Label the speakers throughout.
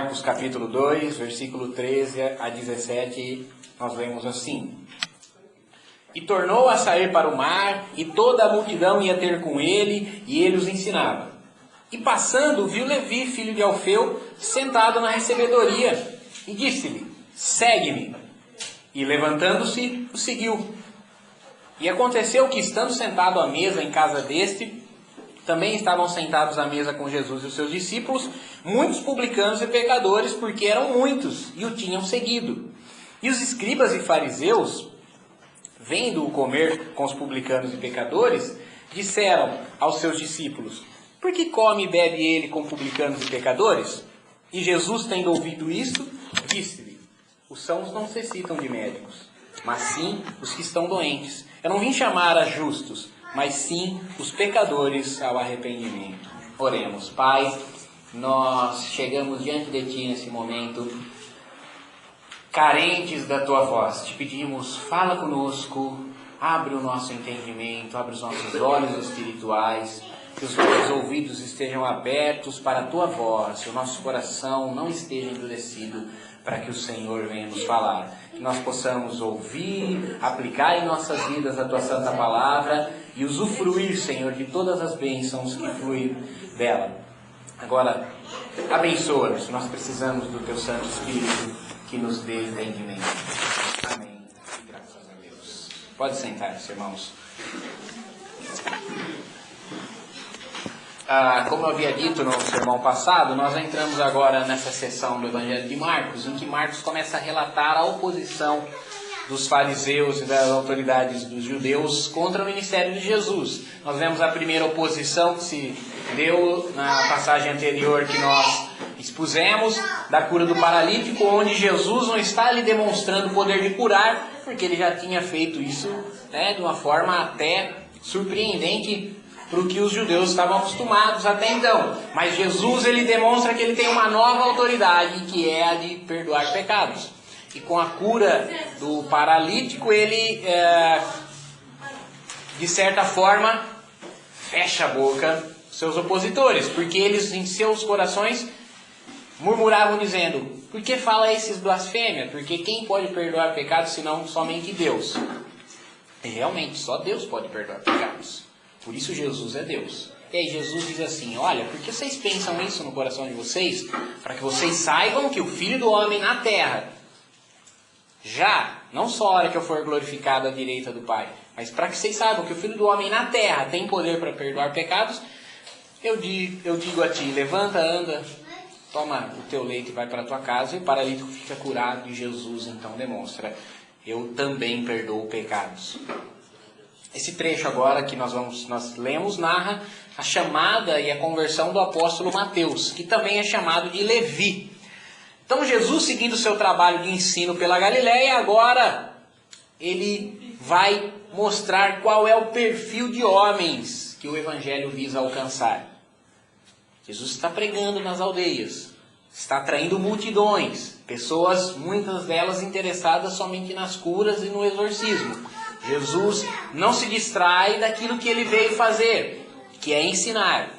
Speaker 1: Marcos capítulo 2, versículo 13 a 17, nós lemos assim: E tornou a sair para o mar, e toda a multidão ia ter com ele, e ele os ensinava. E passando, viu Levi, filho de Alfeu, sentado na recebedoria, e disse-lhe: Segue-me. E levantando-se, o seguiu. E aconteceu que, estando sentado à mesa em casa deste, também estavam sentados à mesa com Jesus e os seus discípulos, muitos publicanos e pecadores, porque eram muitos, e o tinham seguido. E os escribas e fariseus, vendo-o comer com os publicanos e pecadores, disseram aos seus discípulos: Por que come e bebe ele com publicanos e pecadores? E Jesus, tendo ouvido isto, disse-lhe: Os sãos não necessitam de médicos, mas sim os que estão doentes. Eu não vim chamar a justos, mas sim os pecadores ao arrependimento. Oremos. Pai, nós chegamos diante de Ti nesse momento, carentes da Tua voz. Te pedimos, fala conosco, abre o nosso entendimento, abre os nossos olhos espirituais, que os nossos ouvidos estejam abertos para a Tua voz, que o nosso coração não esteja endurecido, para que o Senhor venha nos falar. Que nós possamos ouvir, aplicar em nossas vidas a Tua Santa Palavra e usufruir, Senhor, de todas as bênçãos que fluem dela. Agora, abençoa-nos, nós precisamos do Teu Santo Espírito que nos dê entendimento. Amém. E graças a Deus. Pode sentar-se, irmãos. Como eu havia dito no sermão passado, nós entramos agora nessa sessão do Evangelho de Marcos, em que Marcos começa a relatar a oposição dos fariseus e das autoridades dos judeus contra o ministério de Jesus. Nós vemos a primeira oposição que se deu na passagem anterior que nós expusemos, da cura do paralítico, onde Jesus não está lhe demonstrando o poder de curar, porque ele já tinha feito isso, de uma forma até surpreendente para o que os judeus estavam acostumados até então. Mas Jesus, ele demonstra que ele tem uma nova autoridade, que é a de perdoar pecados. E com a cura do paralítico, ele, de certa forma, fecha a boca dos seus opositores, porque eles, em seus corações, murmuravam dizendo: Por que fala esses blasfêmias? Porque quem pode perdoar pecados senão somente Deus? E realmente, só Deus pode perdoar pecados. Por isso Jesus é Deus. E aí Jesus diz assim: Olha, por que vocês pensam isso no coração de vocês? Para que vocês saibam que o Filho do Homem na terra, já, não só a hora que eu for glorificado à direita do Pai, mas para que vocês saibam que o Filho do Homem na terra tem poder para perdoar pecados, eu digo a ti: levanta, anda, toma o teu leito e vai para a tua casa. E o paralítico fica curado, e Jesus então demonstra: eu também perdoo pecados. Esse trecho agora que nós lemos narra a chamada e a conversão do apóstolo Mateus, que também é chamado de Levi. Então Jesus, seguindo o seu trabalho de ensino pela Galileia, agora ele vai mostrar qual é o perfil de homens que o Evangelho visa alcançar. Jesus está pregando nas aldeias, está atraindo multidões, pessoas, muitas delas interessadas somente nas curas e no exorcismo. Jesus não se distrai daquilo que ele veio fazer, que é ensinar.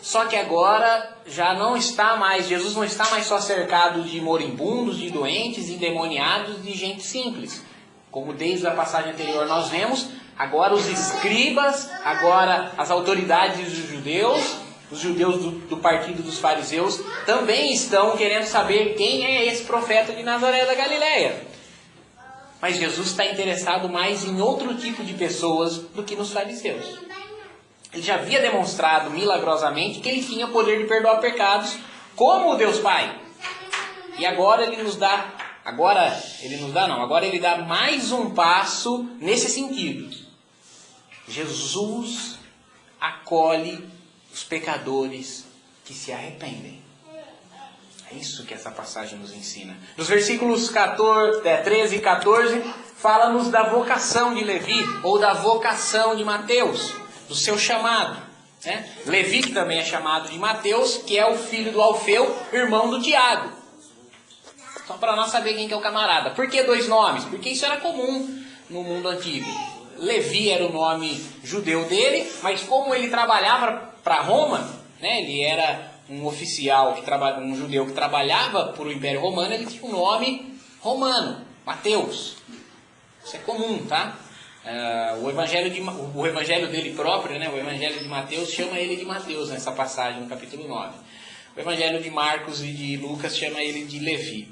Speaker 1: Só que agora Jesus não está mais só cercado de moribundos, de doentes, endemoniados, de gente simples. Como desde a passagem anterior nós vemos, agora os escribas, agora as autoridades dos judeus, os judeus do partido dos fariseus, também estão querendo saber quem é esse profeta de Nazaré da Galileia. Mas Jesus está interessado mais em outro tipo de pessoas do que nos fariseus. Ele já havia demonstrado milagrosamente que ele tinha poder de perdoar pecados, como o Deus Pai. E agora ele dá mais um passo nesse sentido. Jesus acolhe os pecadores que se arrependem. É isso que essa passagem nos ensina. Nos versículos 13 e 14, fala-nos da vocação de Levi, ou da vocação de Mateus, do seu chamado. Levi, que também é chamado de Mateus, que é o filho do Alfeu, irmão do Tiago. Só para nós saber quem que é o camarada. Por que dois nomes? Porque isso era comum no mundo antigo. Levi era o nome judeu dele, mas como ele trabalhava para Roma, ele era um oficial, um judeu que trabalhava para o Império Romano, ele tinha um nome romano, Mateus. Isso é comum, tá? O evangelho dele próprio, né, o evangelho de Mateus, chama ele de Mateus nessa passagem, no capítulo 9. O evangelho de Marcos e de Lucas chama ele de Levi.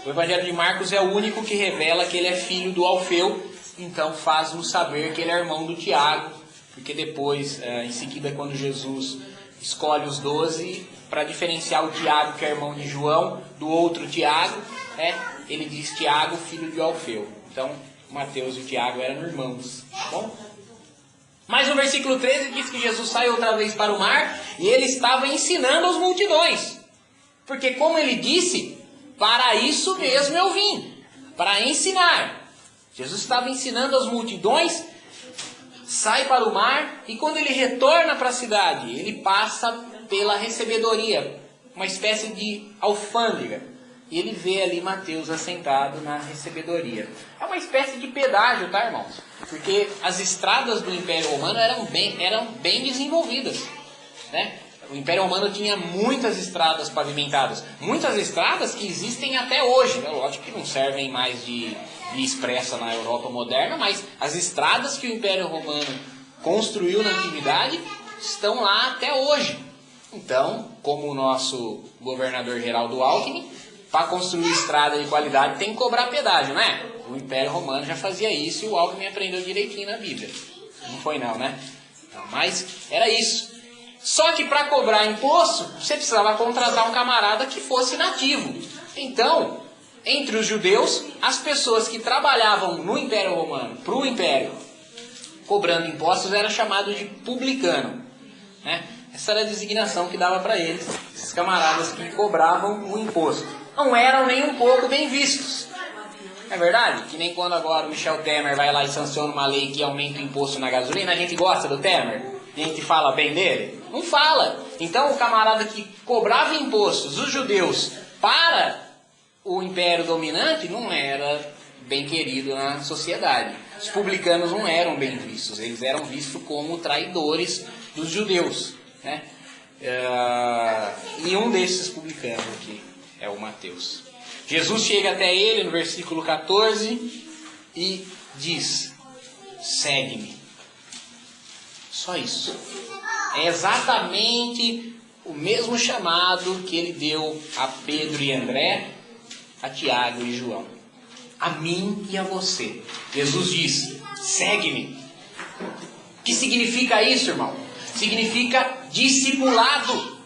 Speaker 1: O evangelho de Marcos é o único que revela que ele é filho do Alfeu, então faz-nos saber que ele é irmão do Tiago, porque depois, em seguida, quando Jesus escolhe os 12, para diferenciar o Tiago, que é irmão de João, do outro Tiago, ele diz Tiago, filho de Alfeu. Então, Mateus e o Tiago eram irmãos. Tá bom? Mas no versículo 13 diz que Jesus sai outra vez para o mar e ele estava ensinando as multidões. Porque como ele disse, para isso mesmo eu vim, para ensinar. Jesus estava ensinando as multidões, sai para o mar e quando ele retorna para a cidade, ele passa pela recebedoria, uma espécie de alfândega. E ele vê ali Mateus assentado na recebedoria. É uma espécie de pedágio, tá, irmãos? Porque as estradas do Império Romano eram bem desenvolvidas, né? O Império Romano tinha muitas estradas pavimentadas. Muitas estradas que existem até hoje, né? Lógico que não servem mais de expressa na Europa moderna, mas as estradas que o Império Romano construiu na antiguidade estão lá até hoje. Então, como o nosso governador Geraldo Alckmin, para construir estrada de qualidade tem que cobrar pedágio, né? O Império Romano já fazia isso e o Alckmin aprendeu direitinho na Bíblia. Não foi não, né? Mas era isso. Só que para cobrar imposto, você precisava contratar um camarada que fosse nativo. Então, entre os judeus, as pessoas que trabalhavam no Império Romano, para o Império, cobrando impostos, era chamado de publicano, né? Essa era a designação que dava para eles, esses camaradas que cobravam o imposto. Não eram nem um pouco bem vistos. É verdade? Que nem quando agora o Michel Temer vai lá e sanciona uma lei que aumenta o imposto na gasolina, a gente gosta do Temer? A gente fala bem dele? Não fala. Então o camarada que cobrava impostos, os judeus, para o império dominante, não era bem querido na sociedade. Os publicanos não eram bem vistos, eles eram vistos como traidores dos judeus, né? E um desses publicanos aqui é o Mateus. Jesus chega até ele no versículo 14 e diz: segue-me. Só isso. É exatamente o mesmo chamado que ele deu a Pedro e André, a Tiago e João. A mim e a você. Jesus diz: segue-me. O que significa isso, irmão? Significa discipulado.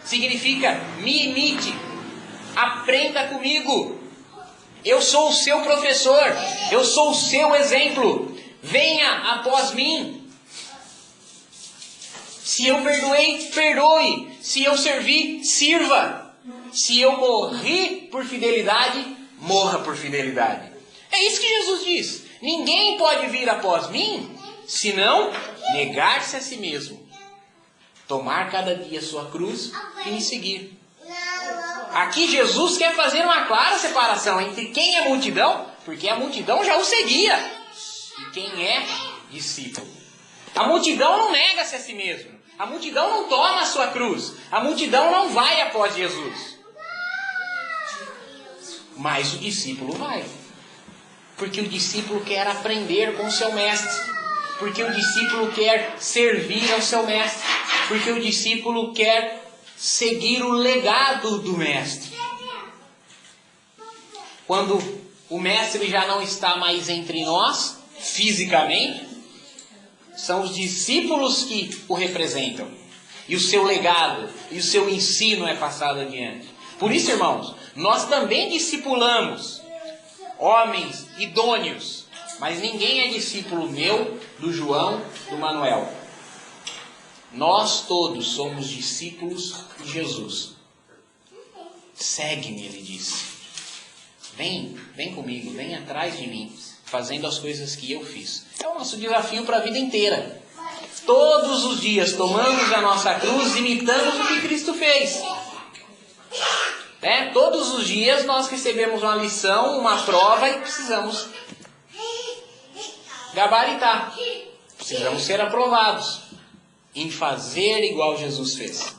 Speaker 1: Significa me imite. Aprenda comigo. Eu sou o seu professor. Eu sou o seu exemplo. Venha após mim. Se eu perdoei, perdoe. Se eu servi, sirva. Se eu morri por fidelidade, morra por fidelidade. É isso que Jesus diz. Ninguém pode vir após mim, senão negar-se a si mesmo. Tomar cada dia sua cruz e me seguir. Aqui Jesus quer fazer uma clara separação entre quem é multidão, porque a multidão já o seguia, e quem é discípulo. A multidão não nega-se a si mesmo. A multidão não toma a sua cruz. A multidão não vai após Jesus. Mas o discípulo vai. Porque o discípulo quer aprender com o seu mestre. Porque o discípulo quer servir ao seu mestre. Porque o discípulo quer seguir o legado do mestre. Quando o mestre já não está mais entre nós, fisicamente, são os discípulos que o representam. E o seu legado e o seu ensino é passado adiante. Por isso, irmãos, nós também discipulamos homens idôneos. Mas ninguém é discípulo meu, do João, do Manuel. Nós todos somos discípulos de Jesus. Segue-me, ele disse. Vem comigo, vem atrás de mim, fazendo as coisas que eu fiz. É o nosso desafio para a vida inteira. Todos os dias tomamos a nossa cruz, imitamos o que Cristo fez. Todos os dias nós recebemos uma lição, uma prova e precisamos gabaritar. Precisamos ser aprovados em fazer igual Jesus fez.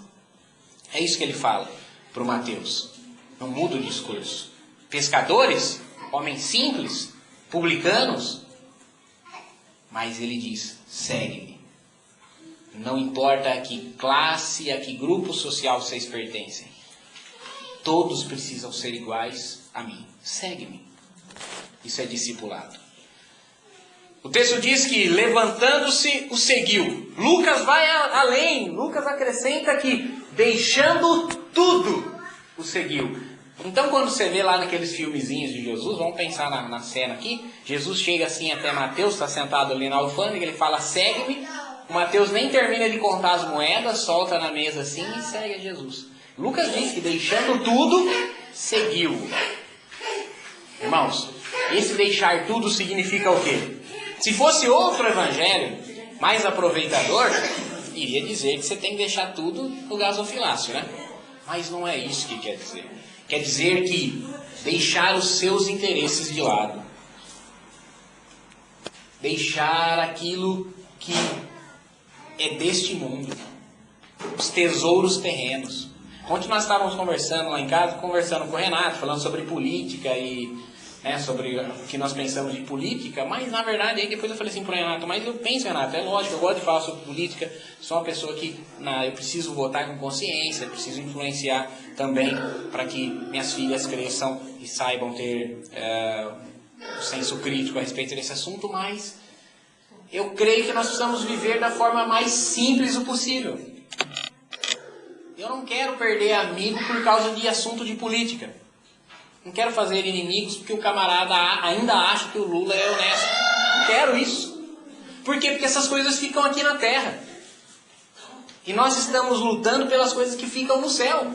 Speaker 1: É isso que ele fala para o Mateus. Não muda o discurso. Pescadores, homens simples, publicanos, mas ele diz, segue-me. Não importa a que classe, a que grupo social vocês pertencem. Todos precisam ser iguais a mim. Segue-me. Isso é discipulado. O texto diz que, levantando-se, o seguiu. Lucas vai além. Lucas acrescenta que, deixando tudo, o seguiu. Então, quando você vê lá naqueles filmezinhos de Jesus, vamos pensar na cena aqui. Jesus chega assim até Mateus, está sentado ali na alfândega, ele fala, segue-me. O Mateus nem termina de contar as moedas, solta na mesa assim e segue a Jesus. Lucas diz que, deixando tudo, seguiu. Irmãos, esse deixar tudo significa o quê? Se fosse outro evangelho, mais aproveitador, iria dizer que você tem que deixar tudo no gasofilácio, né? Mas não é isso que quer dizer. Quer dizer que deixar os seus interesses de lado. Deixar aquilo que é deste mundo. Os tesouros terrenos. Ontem nós estávamos conversando lá em casa, conversando com o Renato, falando sobre política e sobre o que nós pensamos de política, mas na verdade, aí depois eu falei assim para o Renato, mas eu penso, Renato, é lógico, eu gosto de falar sobre política, sou uma pessoa que eu preciso votar com consciência, preciso influenciar também para que minhas filhas cresçam e saibam ter um senso crítico a respeito desse assunto, mas eu creio que nós precisamos viver da forma mais simples o possível. Eu não quero perder amigo por causa de assunto de política. Não quero fazer inimigos porque o camarada ainda acha que o Lula é honesto. Não quero isso. Por quê? Porque essas coisas ficam aqui na terra. E nós estamos lutando pelas coisas que ficam no céu.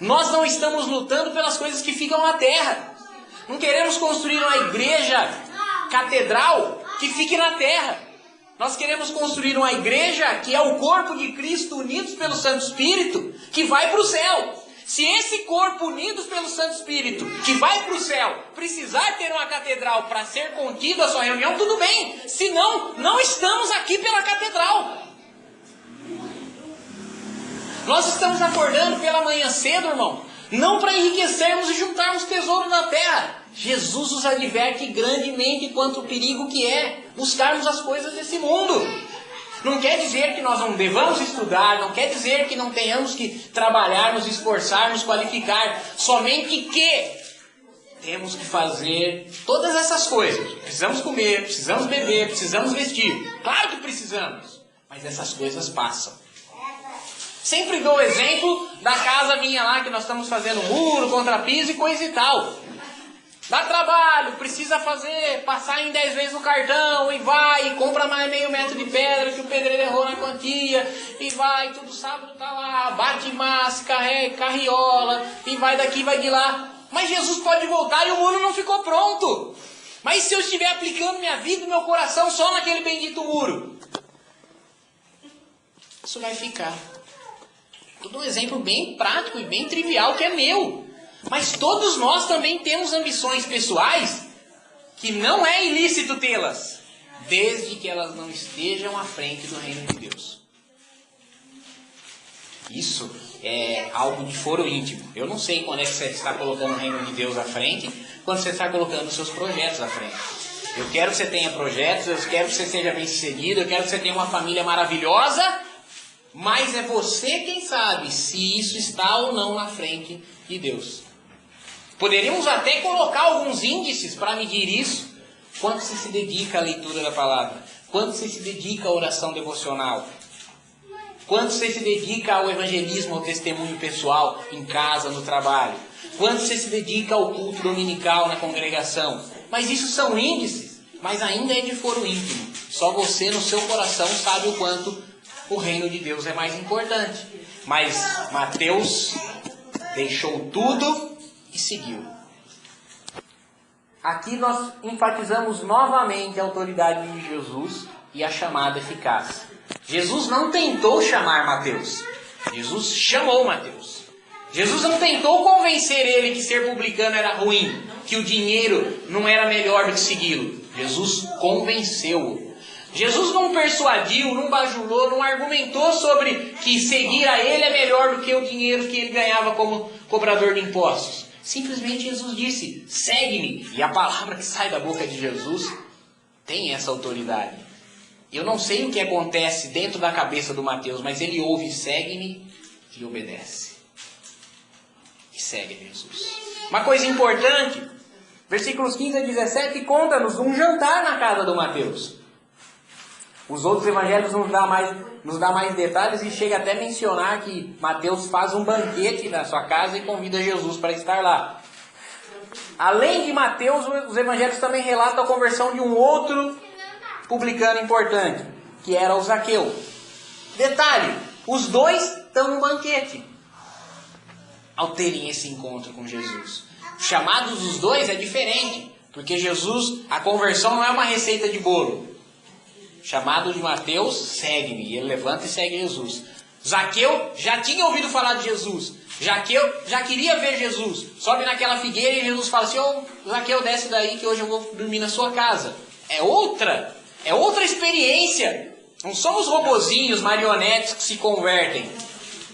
Speaker 1: Nós não estamos lutando pelas coisas que ficam na terra. Não queremos construir uma igreja catedral que fique na terra. Nós queremos construir uma igreja que é o corpo de Cristo unidos pelo Santo Espírito, que vai para o céu. Se esse corpo unidos pelo Santo Espírito, que vai para o céu, precisar ter uma catedral para ser contido a sua reunião, tudo bem. Senão, não estamos aqui pela catedral. Nós estamos acordando pela manhã cedo, irmão, não para enriquecermos e juntarmos tesouro na terra. Jesus nos adverte grandemente quanto o perigo que é buscarmos as coisas desse mundo. Não quer dizer que nós não devamos estudar, não quer dizer que não tenhamos que trabalhar, nos esforçar, nos qualificar. Somente que temos que fazer todas essas coisas. Precisamos comer, precisamos beber, precisamos vestir. Claro que precisamos, mas essas coisas passam. Sempre dou o exemplo da casa minha lá, que nós estamos fazendo muro, contrapiso e coisa e tal. Dá trabalho, precisa passar em 10 vezes no cartão, e vai, e compra mais meio metro de pedra que o pedreiro errou na quantia, e vai, todo sábado tá lá, bate massa, carrega, carriola, e vai daqui, vai de lá. Mas Jesus pode voltar e o muro não ficou pronto. Mas se eu estiver aplicando minha vida e meu coração só naquele bendito muro? Isso vai ficar. Tudo um exemplo bem prático e bem trivial que é meu. Mas todos nós também temos ambições pessoais que não é ilícito tê-las, desde que elas não estejam à frente do reino de Deus. Isso é algo de foro íntimo. Eu não sei quando é que você está colocando o reino de Deus à frente, quando você está colocando os seus projetos à frente. Eu quero que você tenha projetos, eu quero que você seja bem sucedido, eu quero que você tenha uma família maravilhosa, mas é você quem sabe se isso está ou não na frente de Deus. Poderíamos até colocar alguns índices para medir isso. Quanto você se dedica à leitura da palavra? Quanto você se dedica à oração devocional? Quanto você se dedica ao evangelismo, ao testemunho pessoal, em casa, no trabalho? Quanto você se dedica ao culto dominical na congregação? Mas isso são índices, mas ainda é de foro íntimo. Só você no seu coração sabe o quanto o reino de Deus é mais importante. Mas Mateus deixou tudo e seguiu. Aqui nós enfatizamos novamente a autoridade de Jesus e a chamada eficaz. Jesus não tentou chamar Mateus. Jesus chamou Mateus. Jesus não tentou convencer ele que ser publicano era ruim, que o dinheiro não era melhor do que segui-lo. Jesus convenceu-o. Jesus não persuadiu, não bajulou, não argumentou sobre que seguir a ele é melhor do que o dinheiro que ele ganhava como cobrador de impostos. Simplesmente Jesus disse, segue-me. E a palavra que sai da boca de Jesus tem essa autoridade. Eu não sei o que acontece dentro da cabeça do Mateus, mas ele ouve, segue-me e obedece. E segue Jesus. Uma coisa importante, versículos 15 a 17 conta-nos um jantar na casa do Mateus. Os outros evangelhos nos dá mais detalhes e chega até a mencionar que Mateus faz um banquete na sua casa e convida Jesus para estar lá. Além de Mateus, os evangelhos também relatam a conversão de um outro publicano importante, que era o Zaqueu. Detalhe, os dois estão no banquete ao terem esse encontro com Jesus. Chamados dos dois é diferente, porque Jesus, a conversão não é uma receita de bolo. Chamado de Mateus, segue-me. E ele levanta e segue Jesus. Zaqueu já tinha ouvido falar de Jesus. Zaqueu já queria ver Jesus. Sobe naquela figueira e Jesus fala assim, Zaqueu, desce daí que hoje eu vou dormir na sua casa. É outra experiência. Não somos robozinhos, marionetes que se convertem.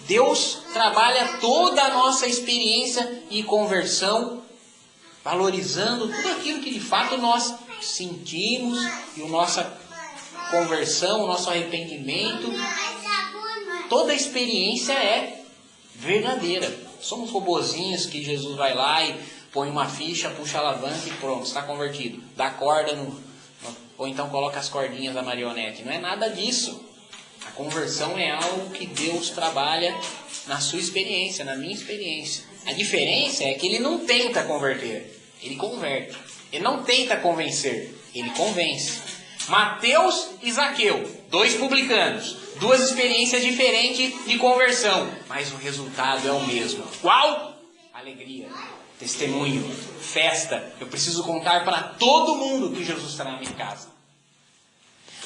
Speaker 1: Deus trabalha toda a nossa experiência e conversão, valorizando tudo aquilo que de fato nós sentimos e a nossa conversão, o nosso arrependimento. Toda a experiência é verdadeira. Somos robozinhos que Jesus vai lá e põe uma ficha, puxa a alavanca e pronto, está convertido. Dá corda ou então coloca as cordinhas da marionete. Não é nada disso. A conversão é algo que Deus trabalha na sua experiência, na minha experiência. A diferença é que ele não tenta converter, ele converte. Ele não tenta convencer, ele convence. Mateus e Zaqueu, dois publicanos, duas experiências diferentes de conversão, mas o resultado é o mesmo. Qual? Alegria, testemunho, festa. Eu preciso contar para todo mundo que Jesus está na minha casa.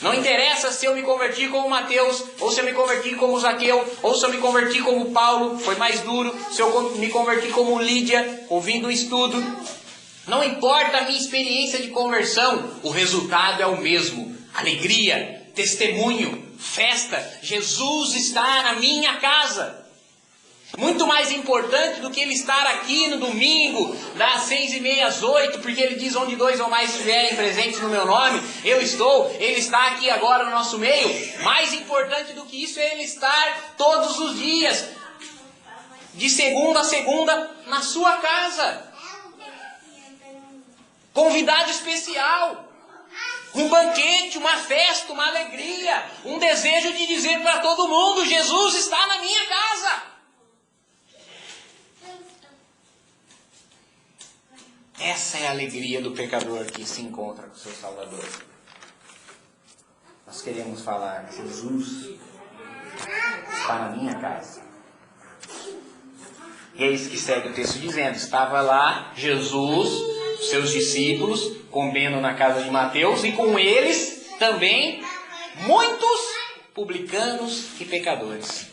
Speaker 1: Não interessa se eu me converti como Mateus, ou se eu me converti como Zaqueu, ou se eu me converti como Paulo, foi mais duro, se eu me converti como Lídia, ouvindo o estudo. Não importa a minha experiência de conversão, o resultado é o mesmo. Alegria, testemunho, festa. Jesus está na minha casa. Muito mais importante do que ele estar aqui no domingo, das 6h30 às 8h, porque ele diz, onde dois ou mais estiverem presentes no meu nome, eu estou, ele está aqui agora no nosso meio. Mais importante do que isso é ele estar todos os dias, de segunda a segunda, na sua casa. Convidado especial, um banquete, uma festa, uma alegria, um desejo de dizer para todo mundo, Jesus está na minha casa. Essa é a alegria do pecador que se encontra com o seu Salvador. Nós queremos falar, Jesus está na minha casa. E é isso que segue o texto dizendo, estava lá Jesus, seus discípulos, comendo na casa de Mateus, e com eles também muitos publicanos e pecadores.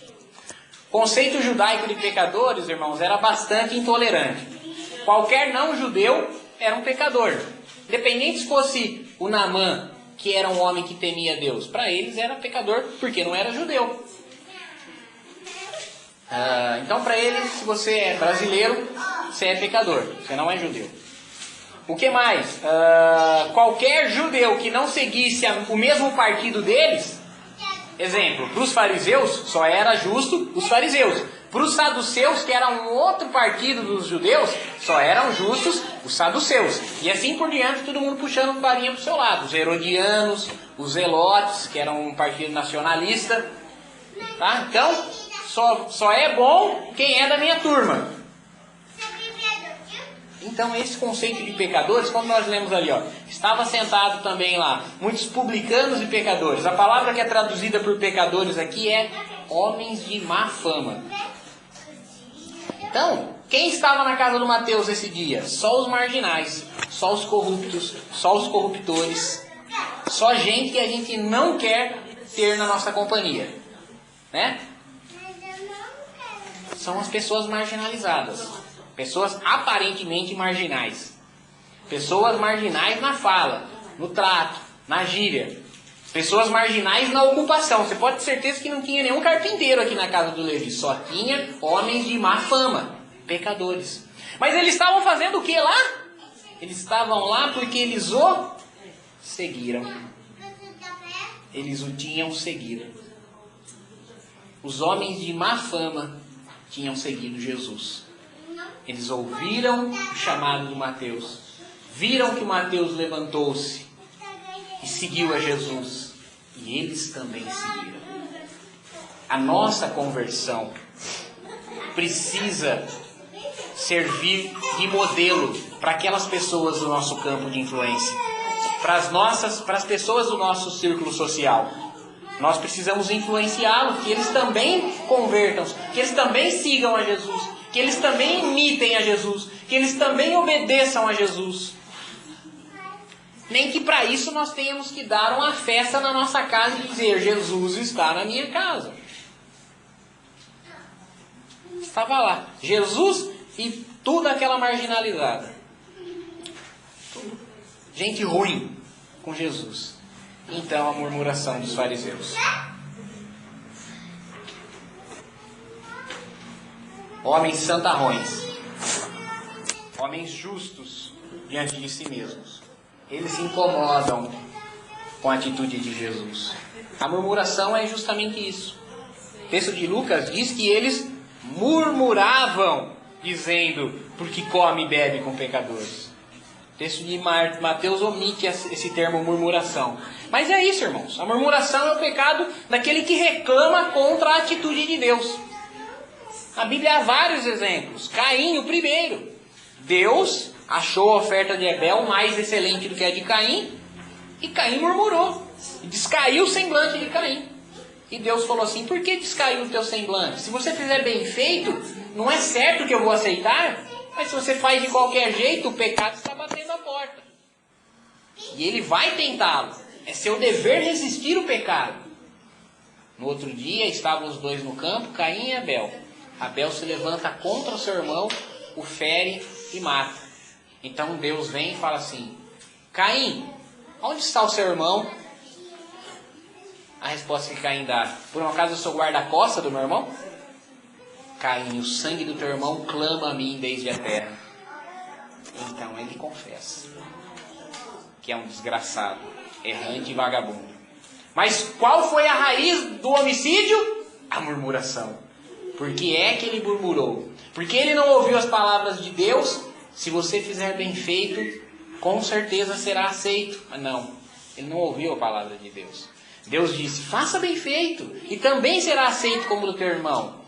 Speaker 1: O conceito judaico de pecadores, irmãos, era bastante intolerante. Qualquer não-judeu era um pecador. Independente se fosse o Naamã, que era um homem que temia Deus. Para eles era pecador porque não era judeu. Então para eles, se você é brasileiro, você é pecador. Você não é judeu. O que mais? Qualquer judeu que não seguisse o mesmo partido deles, exemplo, para os fariseus, só era justo os fariseus. Para os saduceus, que era um outro partido dos judeus, só eram justos os saduceus. E assim por diante, todo mundo puxando varinha para o seu lado. Os herodianos, os zelotes, que eram um partido nacionalista. Tá? Então, só é bom quem é da minha turma. Então, esse conceito de pecadores, como nós lemos ali, estava sentado também lá, muitos publicanos e pecadores. A palavra que é traduzida por pecadores aqui é homens de má fama. Então, quem estava na casa do Mateus esse dia? Só os marginais, só os corruptos, só os corruptores, só gente que a gente não quer ter na nossa companhia, né? São as pessoas marginalizadas, pessoas aparentemente marginais, pessoas marginais na fala, no trato, na gíria. Pessoas marginais na ocupação. Você pode ter certeza que não tinha nenhum carpinteiro aqui na casa do Levi. Só tinha homens de má fama, pecadores. Mas eles estavam fazendo o que lá? Eles estavam lá porque eles o seguiram. Eles o tinham seguido. Os homens de má fama tinham seguido Jesus. Eles ouviram o chamado de Mateus. Viram que Mateus levantou-se e seguiu a Jesus. E eles também seguiram. A nossa conversão precisa servir de modelo para aquelas pessoas do nosso campo de influência, para as pessoas do nosso círculo social. Nós precisamos influenciá-los, que eles também convertam, que eles também sigam a Jesus, que eles também imitem a Jesus, que eles também obedeçam a Jesus. Nem que para isso nós tenhamos que dar uma festa na nossa casa e dizer: Jesus está na minha casa. Estava lá, Jesus e toda aquela marginalizada. Gente ruim com Jesus. Então a murmuração dos fariseus. Homens santarrões. Homens justos diante de si mesmos. Eles se incomodam com a atitude de Jesus. A murmuração é justamente isso. O texto de Lucas diz que eles murmuravam, dizendo: porque come e bebe com pecadores. O texto de Mateus omite esse termo murmuração. Mas é isso, irmãos. A murmuração é o pecado daquele que reclama contra a atitude de Deus. Na Bíblia há vários exemplos. Caim, o primeiro. Deus achou a oferta de Abel mais excelente do que a de Caim. E Caim murmurou. E descaiu o semblante de Caim. E Deus falou assim: por que descaiu o teu semblante? Se você fizer bem feito, não é certo que eu vou aceitar. Mas se você faz de qualquer jeito, o pecado está batendo a porta. E ele vai tentá-lo. É seu dever resistir o pecado. No outro dia, estavam os dois no campo, Caim e Abel. Abel se levanta contra o seu irmão, o fere e mata. Então Deus vem e fala assim: Caim, onde está o seu irmão? A resposta que Caim dá: por um acaso eu sou guarda-costa do meu irmão? Caim, o sangue do teu irmão clama a mim desde a terra. Então ele confessa que é um desgraçado, errante e vagabundo. Mas qual foi a raiz do homicídio? A murmuração. Por que é que ele murmurou? Porque ele não ouviu as palavras de Deus. Se você fizer bem feito, com certeza será aceito. Mas não, ele não ouviu a palavra de Deus. Deus disse: faça bem feito, e também será aceito como do teu irmão.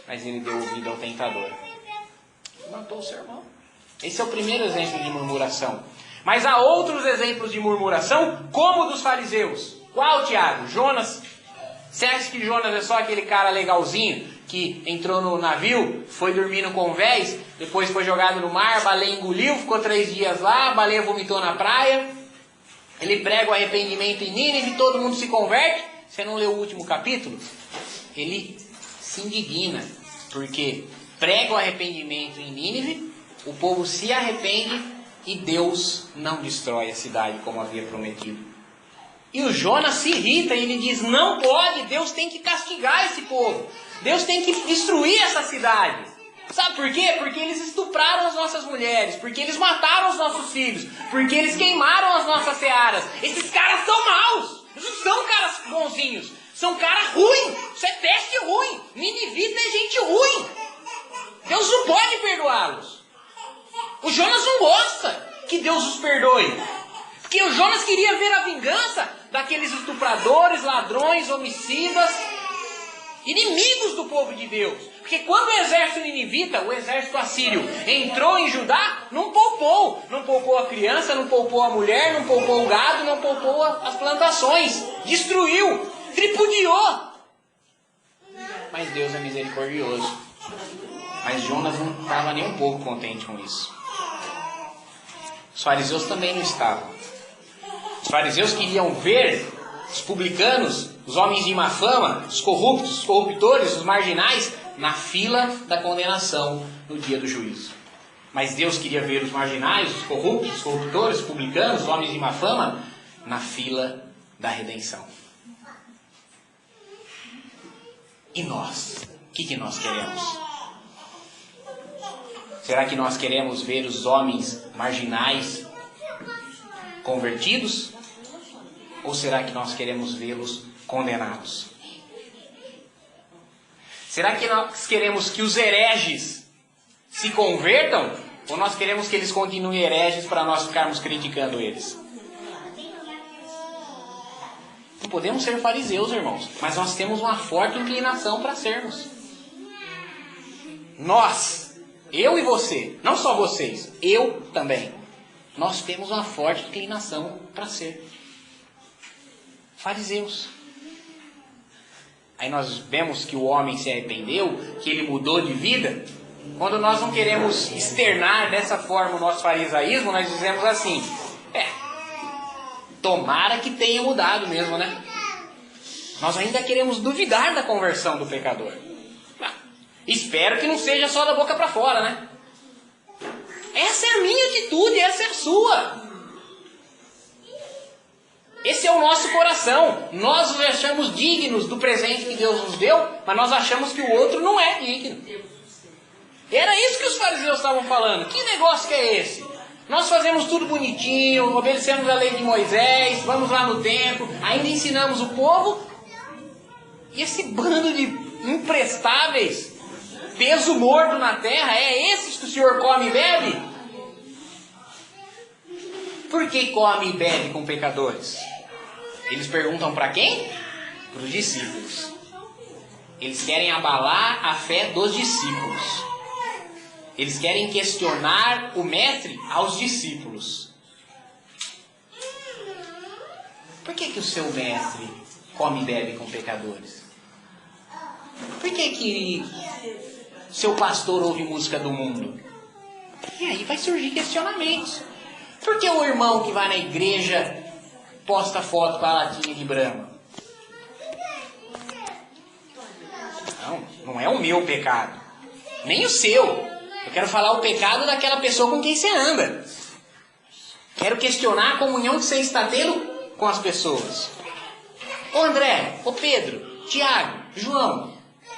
Speaker 1: Mas ele deu ouvido ao tentador. Matou o seu irmão. Esse é o primeiro exemplo de murmuração. Mas há outros exemplos de murmuração, como o dos fariseus. Qual, Tiago? Jonas. Você acha que Jonas é só aquele cara legalzinho que entrou no navio, foi dormir no convés, depois foi jogado no mar, a baleia engoliu, ficou 3 dias lá, a baleia vomitou na praia, ele prega o arrependimento em Nínive, todo mundo se converte? Você não leu o último capítulo? Ele se indigna, porque prega o arrependimento em Nínive, o povo se arrepende e Deus não destrói a cidade como havia prometido. E o Jonas se irrita e ele diz: não pode, Deus tem que castigar esse povo. Deus tem que destruir essa cidade. Sabe por quê? Porque eles estupraram as nossas mulheres, porque eles mataram os nossos filhos, porque eles queimaram as nossas searas. Esses caras são maus, eles não são caras bonzinhos, são caras ruins. Isso é teste ruim. Ninivita é gente ruim. Deus não pode perdoá-los. O Jonas não gosta que Deus os perdoe, porque o Jonas queria ver a vingança daqueles estupradores, ladrões, homicidas, inimigos do povo de Deus. Porque quando o exército ninivita, o exército assírio, entrou em Judá, não poupou. Não poupou a criança, não poupou a mulher, não poupou o gado, não poupou as plantações. Destruiu, tripudiou. Mas Deus é misericordioso. Mas Jonas não estava nem um pouco contente com isso. Os fariseus também não estavam. Os fariseus queriam ver os publicanos, os homens de má fama, os corruptos, os corruptores, os marginais, na fila da condenação no dia do juízo. Mas Deus queria ver os marginais, os corruptos, os corruptores, os publicanos, os homens de má fama, na fila da redenção. E nós? O que nós queremos? Será que nós queremos ver os homens marginais convertidos? Ou será que nós queremos vê-los condenados? Será que nós queremos que os hereges se convertam? Ou nós queremos que eles continuem hereges para nós ficarmos criticando eles? Não podemos ser fariseus, irmãos, mas nós temos uma forte inclinação para sermos. Nós, eu e você, não só vocês, eu também, nós temos uma forte inclinação para ser fariseus. Aí nós vemos que o homem se arrependeu, que ele mudou de vida. Quando nós não queremos externar dessa forma o nosso farisaísmo, nós dizemos assim: tomara que tenha mudado mesmo, né? Nós ainda queremos duvidar da conversão do pecador. Espero que não seja só da boca para fora, né? Essa é a minha atitude, essa é a sua. Esse é o nosso coração. Nós nos achamos dignos do presente que Deus nos deu, mas nós achamos que o outro não é digno. Era isso que os fariseus estavam falando. Que negócio que é esse? Nós fazemos tudo bonitinho, obedecemos a lei de Moisés, vamos lá no templo, ainda ensinamos o povo. E esse bando de imprestáveis, peso morto na terra, é esses que o Senhor come e bebe? Por que come e bebe com pecadores? Eles perguntam para quem? Para os discípulos. Eles querem abalar a fé dos discípulos. Eles querem questionar o mestre aos discípulos. Por que o seu mestre come e bebe com pecadores? Por que seu pastor ouve música do mundo? E aí vai surgir questionamentos. Por que o irmão que vai na igreja posta foto com a latinha de Brahma? Não é o meu pecado, nem o seu. Eu quero falar o pecado daquela pessoa com quem você anda. Quero questionar a comunhão que você está tendo com as pessoas. Ô André, ô Pedro, Tiago, João,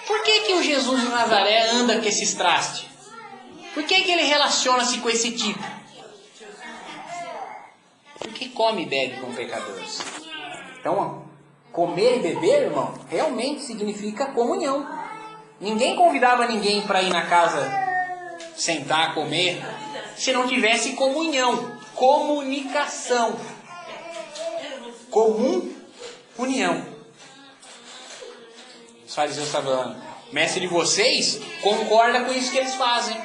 Speaker 1: por que o Jesus de Nazaré anda com esses trastes? Por que ele relaciona-se com esse tipo? Porque come e bebe com pecadores. Então, comer e beber, irmão, realmente significa comunhão. Ninguém convidava ninguém para ir na casa sentar, comer, se não tivesse comunhão, comunicação. União. Os fariseus estavam falando: mestre de vocês concorda com isso que eles fazem.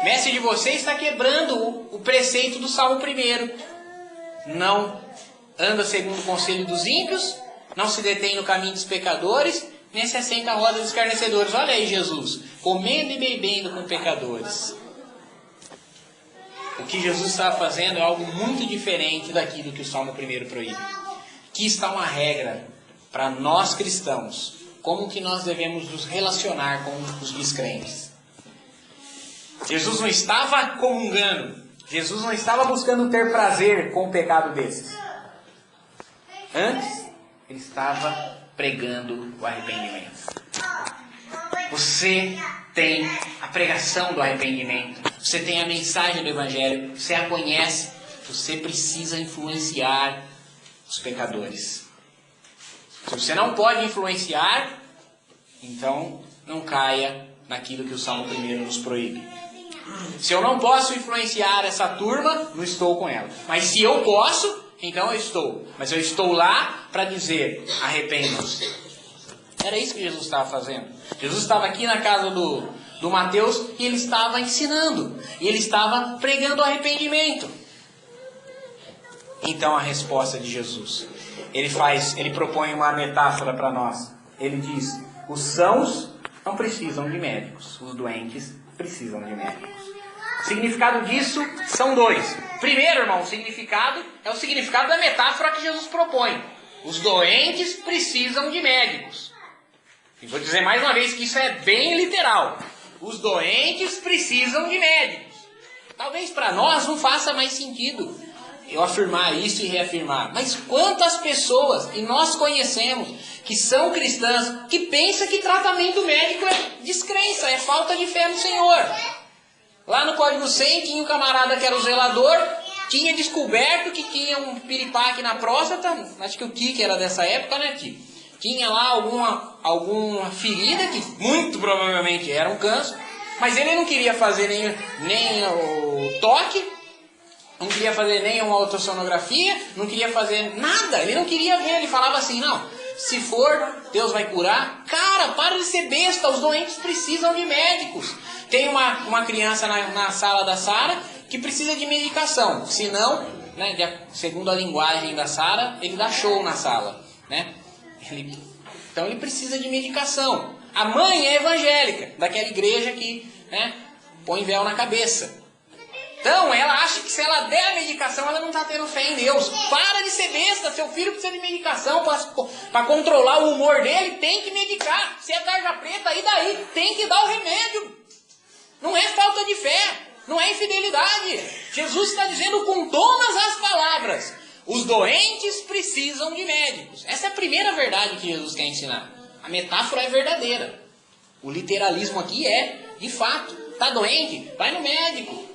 Speaker 1: Mestre de vocês está quebrando o preceito do Salmo 1. Não anda segundo o conselho dos ímpios, não se detém no caminho dos pecadores, nem se assenta à roda dos escarnecedores. Olha aí Jesus, comendo e bebendo com pecadores. O que Jesus estava fazendo é algo muito diferente daquilo que o Salmo 1 proíbe. Aqui está uma regra para nós cristãos, como que nós devemos nos relacionar com os descrentes. Jesus não estava comungando, Jesus não estava buscando ter prazer com o pecado desses. Antes, ele estava pregando o arrependimento. Você tem a pregação do arrependimento, você tem a mensagem do Evangelho, você a conhece, você precisa influenciar os pecadores. Se você não pode influenciar, então não caia naquilo que o Salmo 1 nos proíbe. Se eu não posso influenciar essa turma, não estou com ela. Mas se eu posso, então eu estou. Mas eu estou lá para dizer: arrependam-se. Era isso que Jesus estava fazendo. Jesus estava aqui na casa do Mateus e ele estava ensinando. E ele estava pregando o arrependimento. Então a resposta de Jesus. Ele propõe uma metáfora para nós. Ele diz: os sãos não precisam de médicos. Os doentes precisam de médicos. O significado disso são dois. Primeiro, irmão, o significado é o significado da metáfora que Jesus propõe. Os doentes precisam de médicos. E vou dizer mais uma vez que isso é bem literal. Os doentes precisam de médicos. Talvez para nós não faça mais sentido. eu afirmar isso e reafirmar. Mas quantas pessoas, e nós conhecemos, que são cristãs, que pensam que tratamento médico é descrença, é falta de fé no Senhor. Lá no Código 100 tinha um camarada que era o zelador, tinha descoberto que tinha um piripaque na próstata, acho que o Kiki era dessa época, né, Kiki? Tinha lá alguma ferida, que muito provavelmente era um câncer, mas ele não queria fazer nem o toque, não queria fazer nem uma ultrassonografia, não queria fazer nada, ele não queria ver, ele falava assim, não, se for, Deus vai curar. Cara, para de ser besta, os doentes precisam de médicos. Tem uma criança na sala da Sara que precisa de medicação, senão, né, segundo a linguagem da Sara, ele dá show na sala, né? Então ele precisa de medicação. A mãe é evangélica, daquela igreja que, né, põe véu na cabeça. Então ela acha que se ela der a medicação, ela não está tendo fé em Deus. Para de ser besta, seu filho precisa de medicação para controlar o humor dele, tem que medicar. Se é tarja preta, e daí? Tem que dar o remédio. Não é falta de fé, não é infidelidade. Jesus está dizendo com todas as palavras, os doentes precisam de médicos. Essa é a primeira verdade que Jesus quer ensinar. A metáfora é verdadeira. O literalismo aqui é, de fato, está doente? Vai no médico.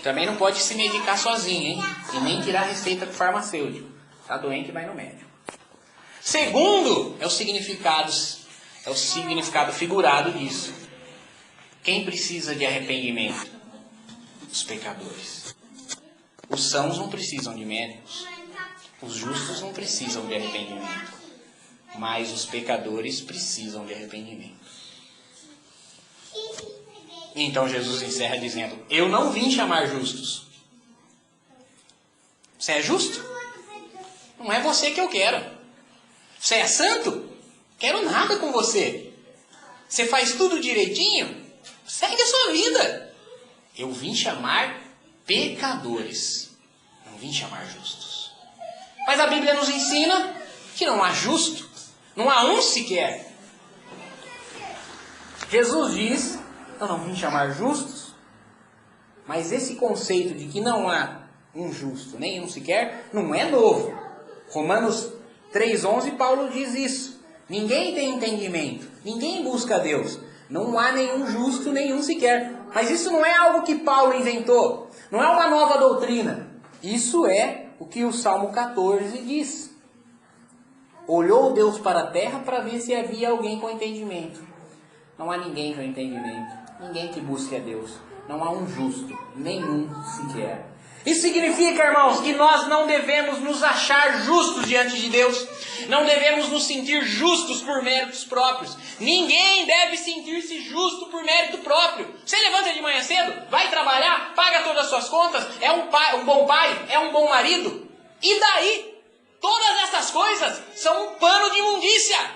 Speaker 1: Também não pode se medicar sozinho, hein? E nem tirar receita do farmacêutico. Está doente, vai no médico. Segundo, é o significado figurado disso. Quem precisa de arrependimento? Os pecadores. Os sãos não precisam de médicos. Os justos não precisam de arrependimento. Mas os pecadores precisam de arrependimento. Então Jesus encerra dizendo, eu não vim chamar justos. Você é justo? Não é você que eu quero. Você é santo? Quero nada com você. Você faz tudo direitinho? Segue a sua vida. Eu vim chamar pecadores. Não vim chamar justos. Mas a Bíblia nos ensina que não há justo. Não há um sequer. Jesus diz, eu não vim chamar justos. Mas esse conceito de que não há um justo, nenhum sequer, não é novo. Romanos 3,11, Paulo diz isso. Ninguém tem entendimento. Ninguém busca Deus. Não há nenhum justo, nenhum sequer. Mas isso não é algo que Paulo inventou. Não é uma nova doutrina. Isso é o que o Salmo 14 diz. Olhou Deus para a terra para ver se havia alguém com entendimento. Não há ninguém com entendimento. Ninguém que busque a Deus. Não há um justo, nenhum sequer. Isso significa, irmãos, que nós não devemos nos achar justos diante de Deus. Não devemos nos sentir justos por méritos próprios. Ninguém deve sentir-se justo por mérito próprio. Você levanta de manhã cedo, vai trabalhar, paga todas as suas contas, é um bom pai, é um bom marido. E daí? Todas essas coisas são um pano de imundícia.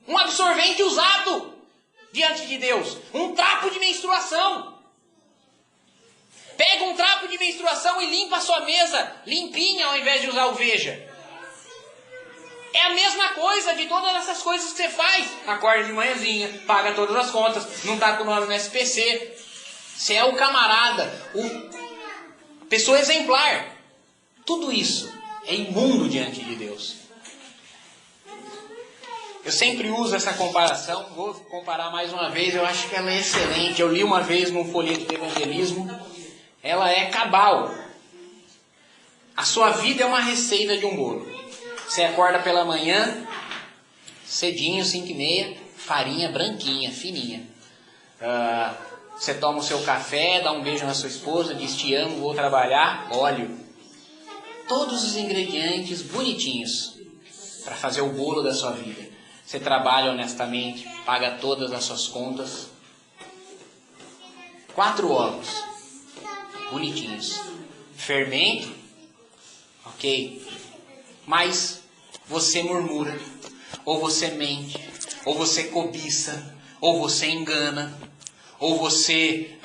Speaker 1: Um absorvente usado diante de Deus. Um trapo de menstruação. Pega um trapo de menstruação e limpa a sua mesa limpinha ao invés de usar o Veja. É a mesma coisa de todas essas coisas que você faz. Acorda de manhãzinha, paga todas as contas, não está com o nome no SPC. Você é o camarada, a pessoa exemplar. Tudo isso é imundo diante de Deus. Eu sempre uso essa comparação, vou comparar mais uma vez, eu acho que ela é excelente. Eu li uma vez num folheto de evangelismo. Ela é cabal. A sua vida é uma receita de um bolo. Você acorda pela manhã, cedinho, 5h30, farinha branquinha, fininha. Você toma o seu café, dá um beijo na sua esposa, diz te amo, vou trabalhar, óleo. Todos os ingredientes bonitinhos para fazer o bolo da sua vida. Você trabalha honestamente, paga todas as suas contas. 4 ovos. Bonitinhos. Fermento, ok. Mas você murmura, ou você mente, ou você cobiça, ou você engana, ou você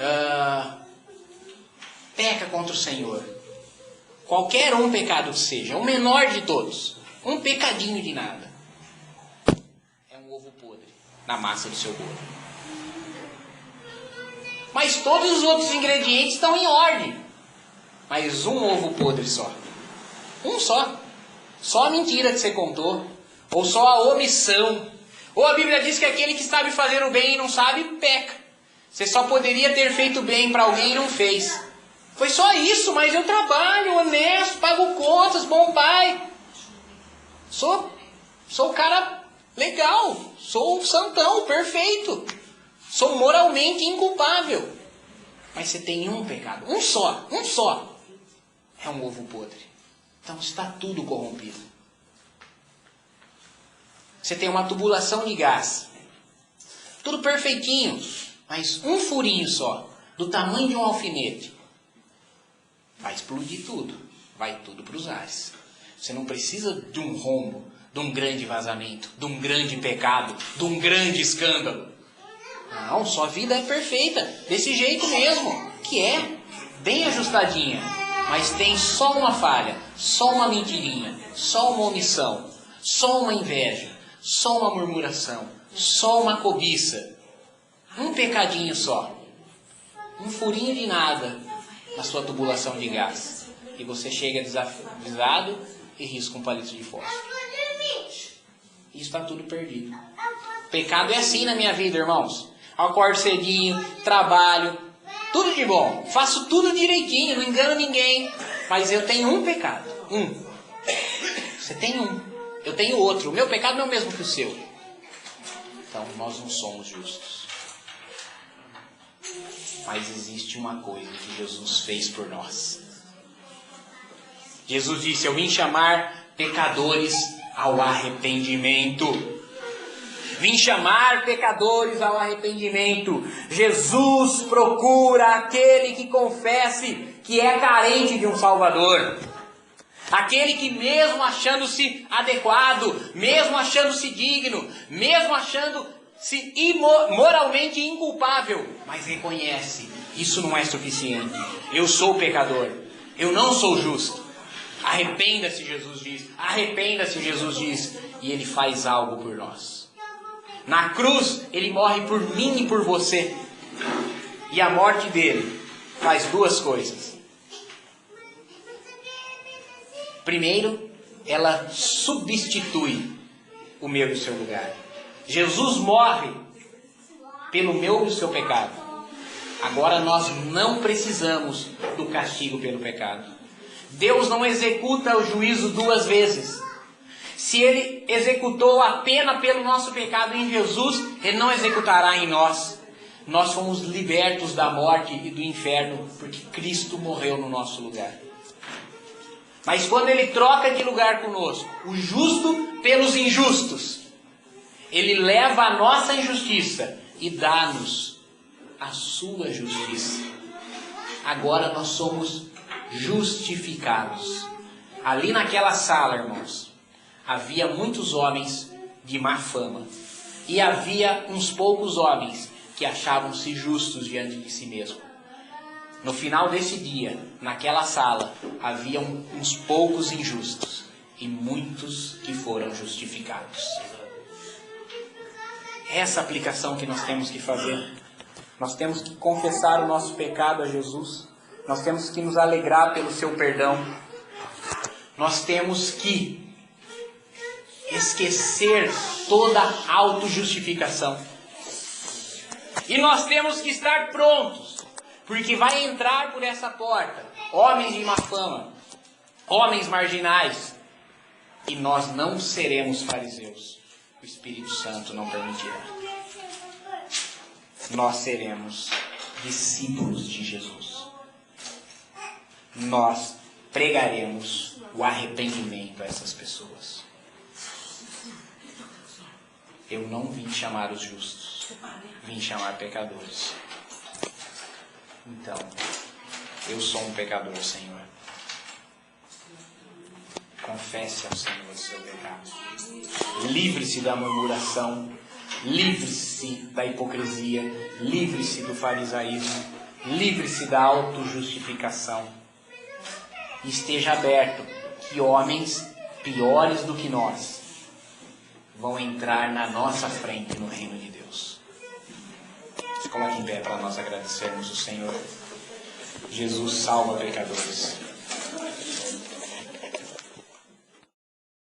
Speaker 1: peca contra o Senhor. Qualquer um pecado que seja, o menor de todos, um pecadinho de nada, é um ovo podre na massa do seu bolo. Mas todos os outros ingredientes estão em ordem. mas um ovo podre só. Um só. Só a mentira que você contou. Ou só a omissão. Ou a Bíblia diz que aquele que sabe fazer o bem e não sabe, peca. Você só poderia ter feito bem para alguém e não fez. Foi só isso, mas eu trabalho, honesto, pago contas, bom pai. Sou o cara legal. Sou o santão, perfeito. Sou moralmente inculpável. Mas você tem um pecado. Um só. É um ovo podre. Então está tudo corrompido. Você tem uma tubulação de gás. Tudo perfeitinho. Mas um furinho só. Do tamanho de um alfinete. Vai explodir tudo. Vai tudo para os ares. Você não precisa de um rombo. De um grande vazamento. De um grande pecado. De um grande escândalo. Não, sua vida é perfeita. Desse jeito mesmo. Que é. Bem ajustadinha. Mas tem só uma falha. Só uma mentirinha. Só uma omissão. Só uma inveja. Só uma murmuração, só uma cobiça, um pecadinho só, um furinho de nada na sua tubulação de gás. E você chega desavisado e risca um palito de fósforo. E está tudo perdido. Pecado é assim na minha vida, irmãos. Acordo cedinho, trabalho, tudo de bom, faço tudo direitinho, não engano ninguém. Mas eu tenho um pecado, Você tem um. Eu tenho outro. O meu pecado não é o mesmo que o seu. Então, nós não somos justos. Mas existe uma coisa que Jesus fez por nós. Jesus disse, eu vim chamar pecadores ao arrependimento. Vim chamar pecadores ao arrependimento. Jesus procura aquele que confesse que é carente de um Salvador. Aquele que mesmo achando-se adequado, mesmo achando-se digno, mesmo achando-se moralmente inculpável, mas reconhece, isso não é suficiente. Eu sou pecador, eu não sou justo. Arrependa-se, Jesus diz. Arrependa-se, Jesus diz. E Ele faz algo por nós. Na cruz, Ele morre por mim e por você. E a morte dele faz duas coisas. Primeiro, ela substitui o meu e o seu lugar. Jesus morre pelo meu e o seu pecado. Agora nós não precisamos do castigo pelo pecado. Deus não executa o juízo duas vezes. Se Ele executou a pena pelo nosso pecado em Jesus, Ele não executará em nós. Nós fomos libertos da morte e do inferno porque Cristo morreu no nosso lugar. Mas quando Ele troca de lugar conosco, o justo pelos injustos, Ele leva a nossa injustiça e dá-nos a sua justiça. Agora nós somos justificados. Ali naquela sala, irmãos, havia muitos homens de má fama. E havia uns poucos homens que achavam-se justos diante de si mesmo. No final desse dia, naquela sala, havia uns poucos injustos e muitos que foram justificados. Essa aplicação que nós temos que fazer. Nós temos que confessar o nosso pecado a Jesus. Nós temos que nos alegrar pelo seu perdão. Nós temos que esquecer toda autojustificação. E nós temos que estar prontos. Porque vai entrar por essa porta homens de má fama, homens marginais, e nós não seremos fariseus. O Espírito Santo não permitirá. Nós seremos discípulos de Jesus. Nós pregaremos o arrependimento a essas pessoas. Eu não vim chamar os justos, vim chamar pecadores. Então, eu sou um pecador, Senhor. Confesse ao Senhor o seu pecado. Livre-se da murmuração. Livre-se da hipocrisia. Livre-se do farisaísmo. Livre-se da autojustificação. Esteja aberto que homens piores do que nós vão entrar na nossa frente no reino de Deus. Se coloque em pé para nós agradecermos o Senhor. Jesus salva pecadores.